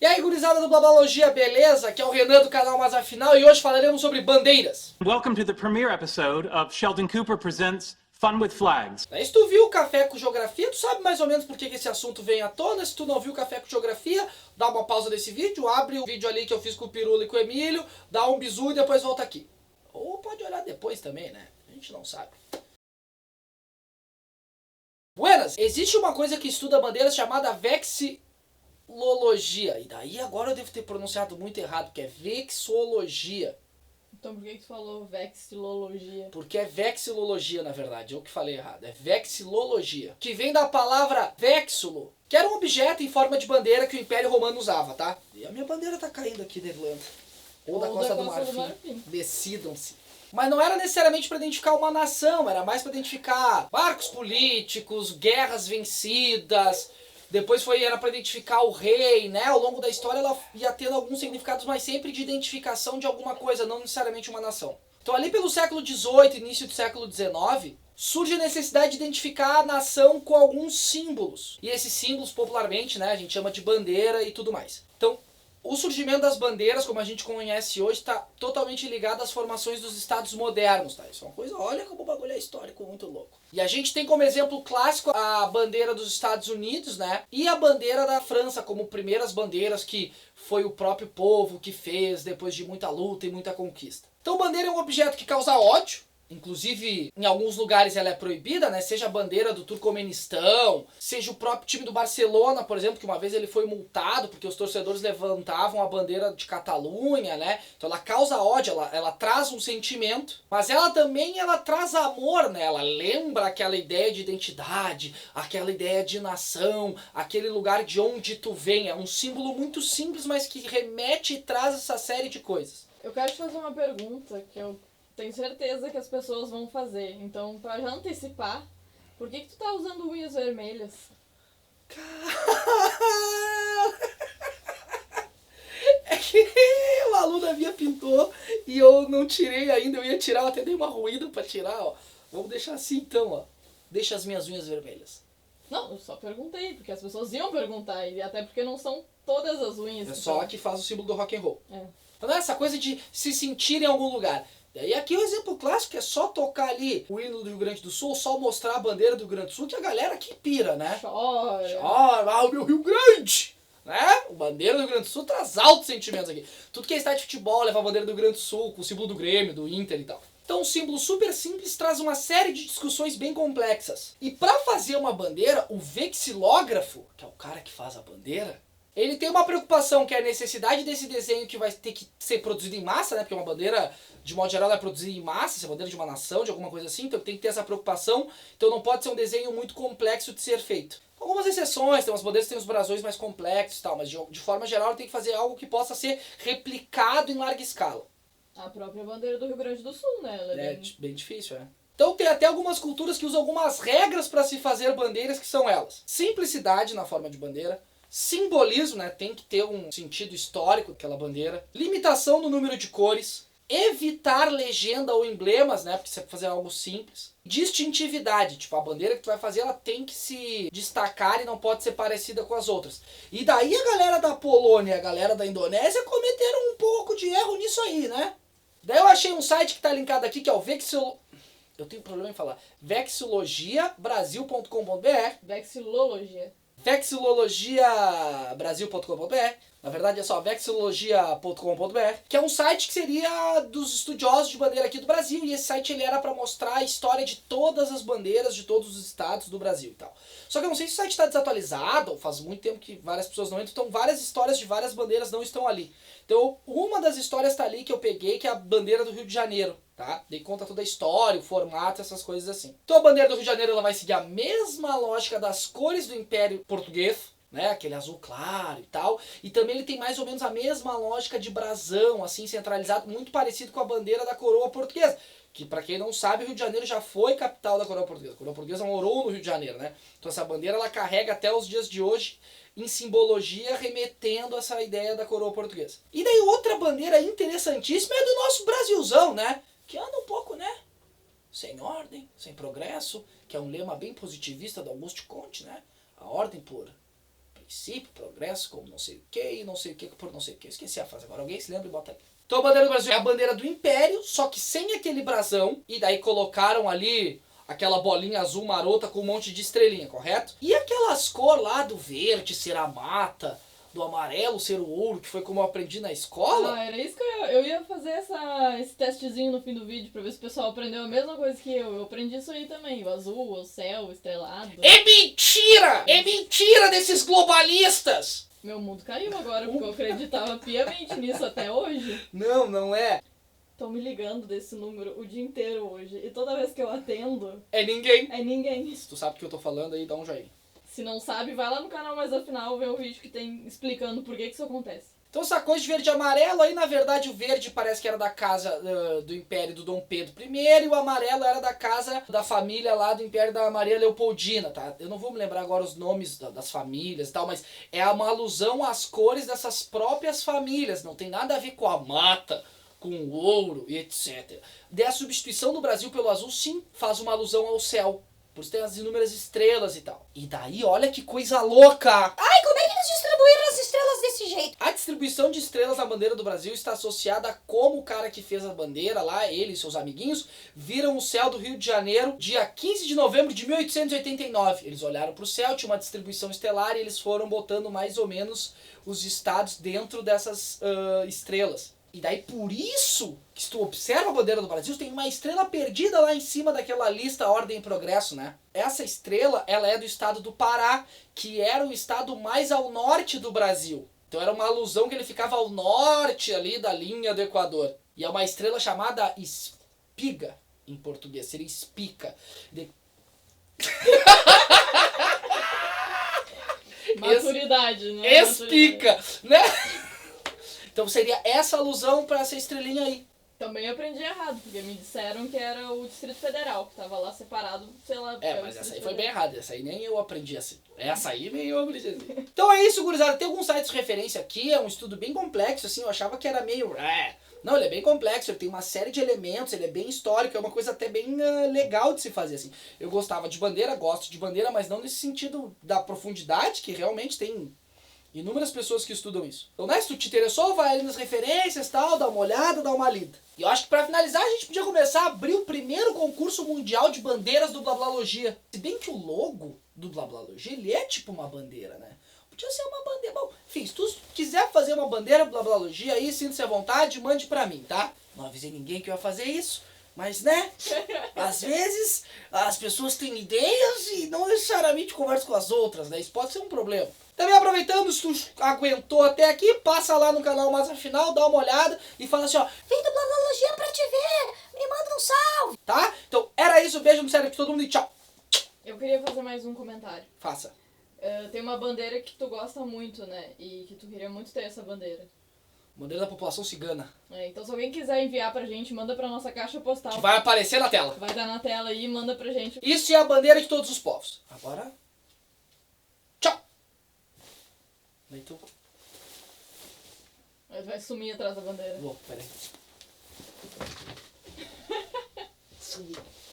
E aí, gurizada do Blabologia, beleza? Aqui é o Renan do canal Mas Afinal e hoje falaremos sobre bandeiras. Welcome to the premiere episode of Sheldon Cooper Presents Fun with Flags. Se tu viu o Café com Geografia, tu sabe mais ou menos por que esse assunto vem à tona. Se tu não viu o Café com Geografia, dá uma pausa nesse vídeo, abre o vídeo ali que eu fiz com o Pirula e com o Emílio, dá um bisu e depois volta aqui. Ou pode olhar depois também, né? A gente não sabe. Buenas! Existe uma coisa que estuda bandeiras chamada vexilologia. E daí agora eu devo ter pronunciado muito errado, porque é vexologia. Então por que tu falou vexilologia? Porque é vexilologia, na verdade. Eu que falei errado. É vexilologia. Que vem da palavra vexulo, que era um objeto em forma de bandeira que o Império Romano usava, tá? E a minha bandeira tá caindo aqui da Irlanda. Ou da Costa do Marfim. Decidam-se. Mas não era necessariamente para identificar uma nação, era mais para identificar marcos políticos, guerras vencidas. Depois era para identificar o rei, né? Ao longo da história ela ia tendo alguns significados, mas sempre de identificação de alguma coisa, não necessariamente uma nação. Então ali pelo século XVIII, início do século XIX, surge a necessidade de identificar a nação com alguns símbolos. E esses símbolos, popularmente, né, a gente chama de bandeira e tudo mais. Então, o surgimento das bandeiras, como a gente conhece hoje, está totalmente ligado às formações dos estados modernos, tá? Isso é uma coisa, olha como o bagulho é histórico, muito louco. E a gente tem como exemplo clássico a bandeira dos Estados Unidos, né? E a bandeira da França, como primeiras bandeiras que foi o próprio povo que fez depois de muita luta e muita conquista. Então, bandeira é um objeto que causa ódio. Inclusive, em alguns lugares ela é proibida, né? Seja a bandeira do Turcomenistão, seja o próprio time do Barcelona, por exemplo, que uma vez ele foi multado porque os torcedores levantavam a bandeira de Catalunha, né? Então ela causa ódio, ela traz um sentimento, mas ela também traz amor, né? Ela lembra aquela ideia de identidade, aquela ideia de nação, aquele lugar de onde tu vem. É um símbolo muito simples, mas que remete e traz essa série de coisas. Eu quero te fazer uma pergunta que eu tenho certeza que as pessoas vão fazer. Então, pra já antecipar, por que tu tá usando unhas vermelhas? É que uma aluna minha pintou e eu não tirei ainda. Eu ia tirar, eu até dei uma ruída pra tirar, ó. Vamos deixar assim então, ó. Deixa as minhas unhas vermelhas. Não, eu só perguntei, porque as pessoas iam perguntar. E até porque não são todas as unhas. É só a que faz o símbolo do rock and roll. É. Então, essa coisa de se sentir em algum lugar. E aqui o exemplo clássico é só tocar ali o hino do Rio Grande do Sul, só mostrar a bandeira do Rio Grande do Sul, que a galera aqui pira, né? Chora. Chora, o meu Rio Grande! Né? A bandeira do Rio Grande do Sul traz altos sentimentos aqui. Tudo que é estádio de futebol leva a bandeira do Rio Grande do Sul, com o símbolo do Grêmio, do Inter e tal. Então um símbolo super simples traz uma série de discussões bem complexas. E para fazer uma bandeira, o vexilógrafo, que é o cara que faz a bandeira, ele tem uma preocupação, que é a necessidade desse desenho que vai ter que ser produzido em massa, né? Porque uma bandeira, de modo geral, é produzida em massa, se é bandeira de uma nação, de alguma coisa assim, então tem que ter essa preocupação. Então não pode ser um desenho muito complexo de ser feito. Algumas exceções, tem umas bandeiras que têm os brasões mais complexos e tal, mas de forma geral ele tem que fazer algo que possa ser replicado em larga escala. A própria bandeira do Rio Grande do Sul, né? Ela É bem difícil, é. Então tem até algumas culturas que usam algumas regras para se fazer bandeiras, que são elas: simplicidade na forma de bandeira, simbolismo, né? Tem que ter um sentido histórico daquela bandeira, limitação no número de cores, evitar legenda ou emblemas, né? Porque você vai fazer algo simples. Distintividade, tipo, a bandeira que tu vai fazer, ela tem que se destacar e não pode ser parecida com as outras. E daí a galera da Polônia e a galera da Indonésia cometeram um pouco de erro nisso aí, né? Daí eu achei um site que tá linkado aqui, que é o eu tenho problema em falar. vexilologiabrasil.com.br. Vexilologia. vexilologiabrasil.com.br. Na verdade é só vexilologia.com.br, que é um site que seria dos estudiosos de bandeira aqui do Brasil, e esse site ele era para mostrar a história de todas as bandeiras de todos os estados do Brasil e tal. Só que eu não sei se o site está desatualizado, faz muito tempo que várias pessoas não entram, então várias histórias de várias bandeiras não estão ali. Então uma das histórias está ali que eu peguei, que é a bandeira do Rio de Janeiro, tá? Daí conta toda a história, o formato, essas coisas assim. Então a bandeira do Rio de Janeiro ela vai seguir a mesma lógica das cores do Império Português, né, aquele azul claro e tal, e também ele tem mais ou menos a mesma lógica de brasão, assim, centralizado, muito parecido com a bandeira da coroa portuguesa, que para quem não sabe, o Rio de Janeiro já foi capital da coroa portuguesa. A coroa portuguesa morou no Rio de Janeiro, né? Então essa bandeira ela carrega até os dias de hoje em simbologia, remetendo a essa ideia da coroa portuguesa. E daí outra bandeira interessantíssima é do nosso Brasilzão, né? Que anda um pouco, né? Sem ordem, sem progresso, que é um lema bem positivista do Auguste Comte, né? A ordem por princípio, progresso, como não sei o que, e não sei o que por não sei o que. Esqueci a frase agora. Alguém se lembra e bota aí. Então a bandeira do Brasil é a bandeira do Império, só que sem aquele brasão, e daí colocaram ali aquela bolinha azul marota com um monte de estrelinha, correto? E aquelas cores lá do verde ser a mata, do amarelo ser o ouro, que foi como eu aprendi na escola. Ah, era isso que eu ia fazer esse testezinho no fim do vídeo pra ver se o pessoal aprendeu a mesma coisa que eu. Eu aprendi isso aí também, o azul, o céu, o estrelado. É mentira! É mentira desses globalistas! Meu mundo caiu agora, porque eu acreditava piamente nisso até hoje. Não, não é. Estão me ligando desse número o dia inteiro hoje. E toda vez que eu atendo, É ninguém. é ninguém. Se tu sabe o que eu tô falando aí, dá um joinha. Se não sabe, vai lá no canal mais ao final ver o vídeo que tem explicando por que isso acontece. Então essa coisa de verde e amarelo, aí na verdade o verde parece que era da casa do Império do Dom Pedro I e o amarelo era da casa da família lá do Império da Maria Leopoldina, tá? Eu não vou me lembrar agora os nomes das famílias e tal, mas é uma alusão às cores dessas próprias famílias, não tem nada a ver com a mata, com o ouro e etc. Daí a substituição do Brasil pelo azul sim faz uma alusão ao céu. Por isso tem as inúmeras estrelas e tal. E daí, olha que coisa louca! Ai, como é que eles distribuíram as estrelas desse jeito? A distribuição de estrelas na bandeira do Brasil está associada a como o cara que fez a bandeira lá, ele e seus amiguinhos, viram o céu do Rio de Janeiro dia 15 de novembro de 1889. Eles olharam para o céu, tinha uma distribuição estelar e eles foram botando mais ou menos os estados dentro dessas estrelas. E daí por isso que se tu observa a bandeira do Brasil, tem uma estrela perdida lá em cima daquela lista Ordem e Progresso, né? Essa estrela, ela é do estado do Pará, que era o estado mais ao norte do Brasil. Então era uma alusão que ele ficava ao norte ali da linha do Equador. E é uma estrela chamada espiga, em português, seria espica. Maturidade, né? Espica, né? Então seria essa alusão para essa estrelinha aí. Também aprendi errado, porque me disseram que era o Distrito Federal, que tava lá separado, sei lá... É, pelo mas essa Distrito aí foi bem Federal. errada. Essa aí nem eu aprendi assim. Essa aí nem eu aprendi assim. Então é isso, gurizada. Tem alguns sites de referência aqui. É um estudo bem complexo, assim. Eu achava que era meio... Não, ele é bem complexo. Ele tem uma série de elementos. Ele é bem histórico. É uma coisa até bem legal de se fazer, assim. Eu gostava de bandeira, gosto de bandeira, mas não nesse sentido da profundidade, que realmente tem... inúmeras pessoas que estudam isso. Então, né, se tu te interessou, vai ali nas referências, tal, dá uma olhada, dá uma lida. E eu acho que pra finalizar, a gente podia começar a abrir o primeiro concurso mundial de bandeiras do Blablalogia. Se bem que o logo do Blablalogia, ele é tipo uma bandeira, né? Podia ser uma bandeira. Bom, enfim, se tu quiser fazer uma bandeira Blablalogia aí, sinta-se à vontade, mande pra mim, tá? Não avisei ninguém que eu ia fazer isso. Mas, né, às vezes as pessoas têm ideias e não necessariamente conversam com as outras, né? Isso pode ser um problema. Também aproveitando, se tu aguentou até aqui, passa lá no canal mais no final, dá uma olhada e fala assim, ó, Vem do Blablalogia pra te ver, me manda um salve. tá? Então, era isso, beijo no cérebro de todo mundo e tchau. Eu queria fazer mais um comentário. Faça. Tem uma bandeira que tu gosta muito, né? E que tu queria muito ter essa bandeira. Bandeira da população cigana. Então se alguém quiser enviar pra gente, manda pra nossa caixa postal. Que vai aparecer na tela. Vai dar na tela aí, manda pra gente. Isso é a bandeira de todos os povos. Agora, tchau. Daí tu... Vai sumir atrás da bandeira. Vou, peraí. Sumi.